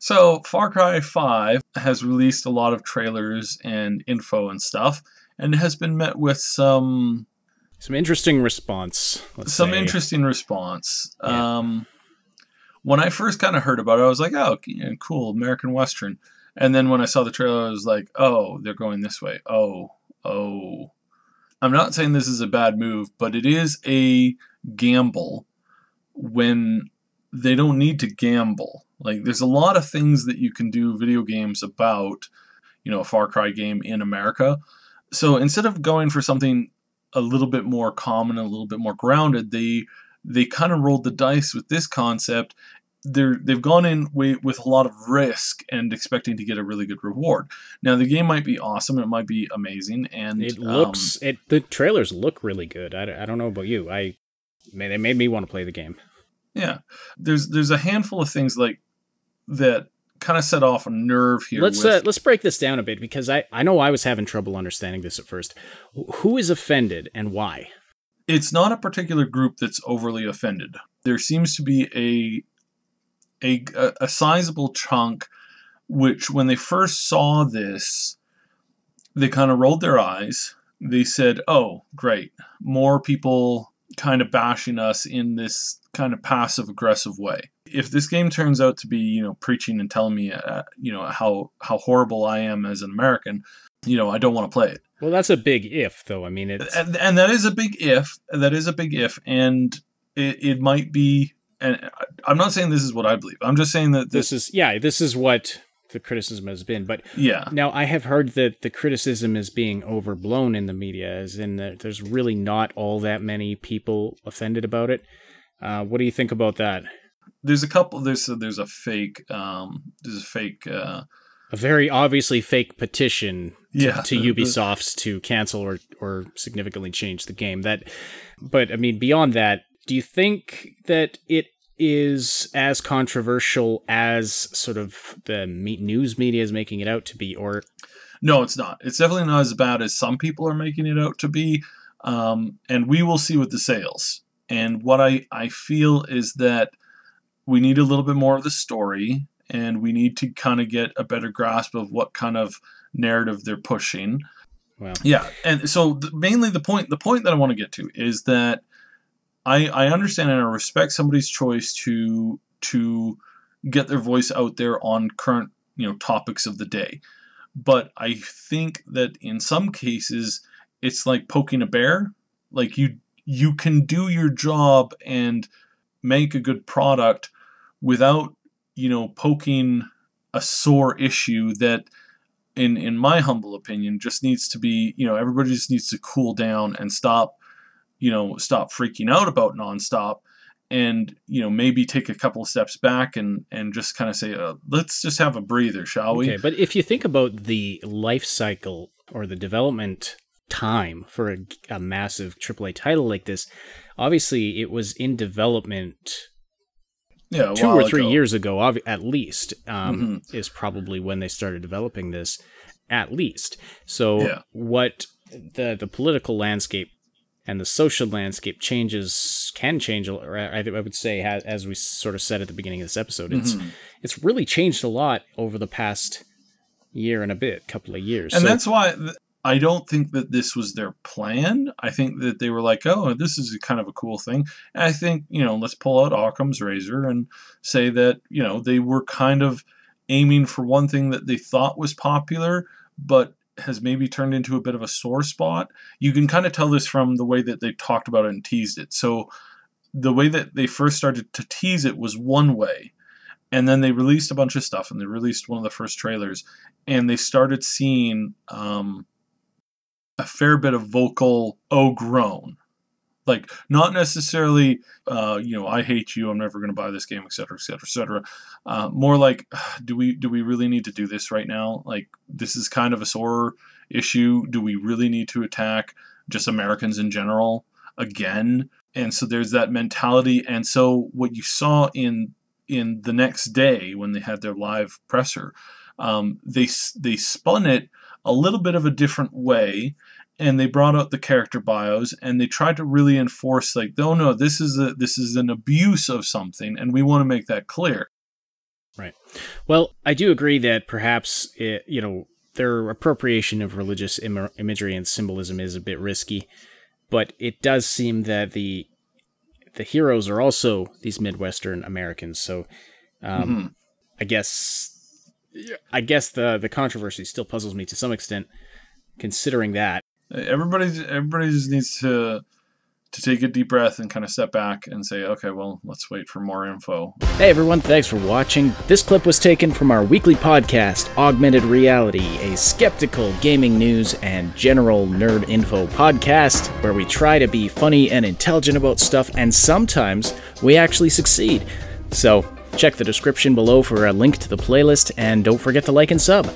So, Far Cry 5 has released a lot of trailers and info and stuff, and has been met with some interesting response. Interesting response. Yeah. When I first kind of heard about it, I was like, oh, cool, American Western. And then when I saw the trailer, I was like, oh, they're going this way. Oh. I'm not saying this is a bad move, but it is a gamble when they don't need to gamble. Like, there's a lot of things that you can do video games about, a Far Cry game in America. So instead of going for something a little bit more common, a little bit more grounded, they kind of rolled the dice with this concept. They've gone in with a lot of risk and expecting to get a really good reward. Now, the game might be awesome, it might be amazing, and the trailers look really good. I don't know about you. It made me want to play the game. Yeah, there's a handful of things like that kind of set off a nerve here. Let's break this down a bit, because I know I was having trouble understanding this at first. Who is offended and why? It's not a particular group that's overly offended. There seems to be a sizable chunk which, when they first saw this, they kind of rolled their eyes. They said, oh, great, more people kind of bashing us in this kind of passive-aggressive way. If this game turns out to be, preaching and telling me, how horrible I am as an American, I don't want to play it. Well, that's a big if, though. I mean, and that is a big if. That is a big if, and it might be. And I'm not saying this is what I believe. I'm just saying that this is what the criticism has been. But yeah, now I have heard that the criticism is being overblown in the media, as in that there's really not all that many people offended about it. What do you think about that? There's a couple. There's a fake. A very obviously fake petition to Ubisoft to cancel or significantly change the game. But I mean, beyond that, do you think that it is as controversial as sort of the news media is making it out to be, or? No, it's not. It's definitely not as bad as some people are making it out to be. And we will see with the sales. And what I feel is that we need a little bit more of the story, and we need to kind of get a better grasp of what kind of narrative they're pushing. Well, yeah. And so mainly the point that I want to get to is that I understand and I respect somebody's choice to get their voice out there on current, topics of the day. But I think that in some cases it's like poking a bear. Like you can do your job and make a good product without, poking a sore issue that in my humble opinion just needs to be, everybody just needs to cool down and stop freaking out about nonstop, and maybe take a couple of steps back and just kind of say, let's just have a breather, shall we? Okay, but if you think about the life cycle or the development time for a massive AAA title like this, obviously it was in development 2 or 3 years ago, at least, is probably when they started developing this, at least. So what the political landscape and the social landscape can change, or I would say, as we sort of said at the beginning of this episode, it's really changed a lot over the past year and a bit, couple of years. And that's why I don't think that this was their plan. I think that they were like, oh, this is kind of a cool thing. And I think, let's pull out Occam's razor and say that, they were kind of aiming for one thing that they thought was popular, but has maybe turned into a bit of a sore spot. You can kind of tell this from the way that they talked about it and teased it. So the way that they first started to tease it was one way, and then they released a bunch of stuff, and they released one of the first trailers, and they started seeing a fair bit of vocal "oh groan," like not necessarily I hate you, I'm never going to buy this game, etc., etc., etc. More like, do we really need to do this right now? Like, this is kind of a sore issue. Do we really need to attack just Americans in general again? And so there's that mentality. And so what you saw in the next day when they had their live presser, they spun it a little bit of a different way, and they brought out the character bios, and they tried to really enforce, like, oh no, this is an abuse of something, and we want to make that clear. Right. Well, I do agree that perhaps, their appropriation of religious imagery and symbolism is a bit risky, but it does seem that the heroes are also these Midwestern Americans. So I guess the controversy still puzzles me to some extent, considering that. Everybody just needs to take a deep breath and kind of step back and say, okay, well, let's wait for more info. Hey everyone, thanks for watching. This clip was taken from our weekly podcast, Augmented Reality, a skeptical gaming news and general nerd info podcast where we try to be funny and intelligent about stuff, and sometimes we actually succeed. So check the description below for a link to the playlist, and don't forget to like and sub.